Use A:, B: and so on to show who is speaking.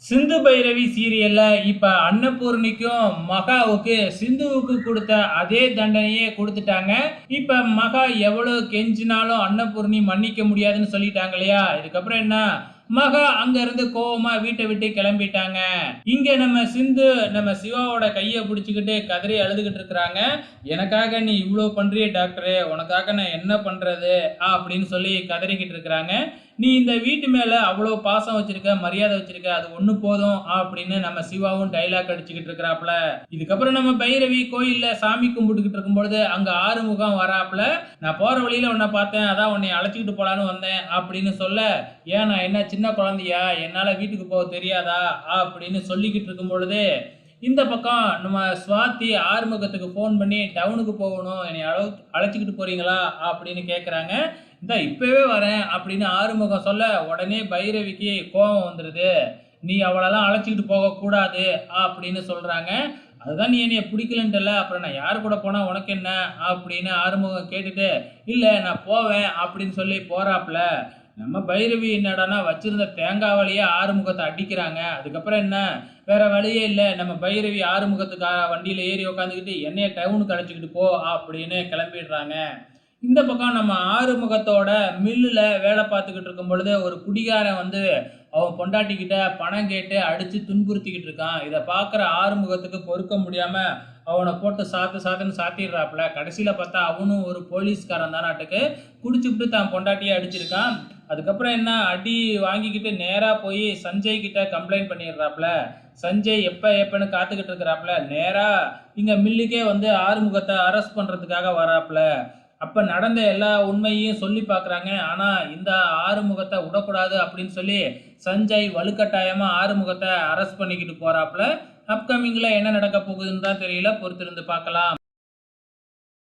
A: சிந்து பைரவி சீரியல்ல இப்ப அன்னபூர்ணிக்கும் மகாவுக்கு சிந்துவுக்கு கொடுத்த அதே தண்டனையே கொடுத்துட்டாங்க. இப்ப மகா எவ்வளவு கெஞ்சினாலும் அன்னபூர்ணி மன்னிக்க முடியாதுன்னு சொல்லிட்டாங்க இல்லையா? இதுக்கப்புறம் என்ன? மகா அங்க இருந்து கோவமா வீட்டை விட்டு கிளம்பிட்டாங்க. இங்க நம்ம சிந்து நம்ம சிவாவோட கைய பிடிச்சுக்கிட்டு கதறி அழுதுகிட்டு இருக்கிறாங்க. எனக்காக நீ இவ்வளவு பண்றிய டாக்டரே, உனக்காக நான் என்ன பண்றது அப்படின்னு சொல்லி கதறிக்கிட்டு இருக்கிறாங்க. நீ இந்த வீட்டு மேல அவ்வளவு பாசம் வச்சிருக்க, மரியாதை வச்சிருக்க, அது ஒண்ணு போதும் அப்படின்னு நம்ம சிவாவும் டைலாக் அடிச்சுக்கிட்டு இருக்கிறாப்ல. இதுக்கப்புறம் நம்ம பைரவி கோயில்ல சாமி கும்பிட்டுக்கிட்டு இருக்கும்பொழுது அங்க ஆறுமுகம் வராப்ல. நான் போற வழியில உன்னை பார்த்தேன், அதான் உன்னை அழைச்சிக்கிட்டு போலான்னு வந்தேன் அப்படின்னு சொல்ல, ஏன் நான் என்ன சின்ன குழந்தையா, என்னால வீட்டுக்கு போக தெரியாதா அப்படின்னு சொல்லிக்கிட்டு இருக்கும் பொழுது இந்த பக்கம் நம்ம சுவாதி ஆறுமுகத்துக்கு ஃபோன் பண்ணி டவுனுக்கு போகணும், என்னை அழைச்சிக்கிட்டு போறீங்களா அப்படின்னு கேட்குறாங்க. இந்த இப்பவே வரேன் அப்படின்னு ஆறுமுகம் சொல்ல உடனே பைரவிக்கு கோபம் வந்துடுது. நீ அவளெல்லாம் அழைச்சிக்கிட்டு போகக்கூடாது அப்படின்னு சொல்றாங்க. அதுதான் நீ என்னைய பிடிக்கலன்ட்டல, அப்புறம் நான் யார் கூட போனா உனக்கு என்ன அப்படின்னு ஆறுமுகம் கேட்டுட்டு, இல்ல நான் போவேன் அப்படின்னு சொல்லி போறாப்ல. நம்ம பைரவி என்னடான்னா வச்சிருந்த தேங்காவாலேயே ஆறுமுகத்தை அடிக்கிறாங்க. அதுக்கப்புறம் என்ன, வேற வழியே இல்லை, நம்ம பைரவி ஆறுமுகத்துக்கு வண்டியில ஏறி உக்காந்துக்கிட்டு என்னைய டவுனுக்கு அழைச்சிக்கிட்டு போ அப்படின்னு கிளம்பிடுறாங்க. இந்த பக்கம் நம்ம ஆறுமுகத்தோட மில்லுல வேலை பார்த்துக்கிட்டு இருக்கும் பொழுது ஒரு குடிகாரன் வந்து அவன் பொண்டாட்டிக்கிட்ட பணம் கேட்டு அடிச்சு துன்புறுத்திக்கிட்டு இருக்கான். இதை பார்க்குற ஆறுமுகத்துக்கு பொறுக்க முடியாம அவனை போட்டு சாத்து சாத்துன்னு சாத்திடுறாப்புல. கடைசியில பார்த்தா அவனும் ஒரு போலீஸ்காரன் தான் நாட்டுக்கு குடிச்சுட்டு தான் பொண்டாட்டியை அடிச்சிருக்கான். அதுக்கப்புறம் என்ன, அடி வாங்கிக்கிட்டு நேரா போய் சஞ்சய் கிட்ட கம்ப்ளைண்ட் பண்ணிடுறாப்புல. சஞ்சய் எப்பன்னு காத்துக்கிட்டு இருக்கிறாப்புல. நேரா இங்க மில்லுக்கே வந்து ஆறுமுகத்தை அரெஸ்ட் பண்றதுக்காக வராப்புல. அப்ப நடந்த எல்லா உண்மையையும் சொல்லி பார்க்குறாங்க. ஆனா இந்த ஆறுமுகத்தை விடக்கூடாது அப்படின்னு சொல்லி சஞ்சய் வலுக்கட்டாயமா ஆறுமுகத்தை அரெஸ்ட் பண்ணிக்கிட்டு போறாப்புல. அப்கமிங்ல என்ன நடக்க போகுதுன்னு தான் தெரியல, பொறுத்திருந்து பார்க்கலாம்.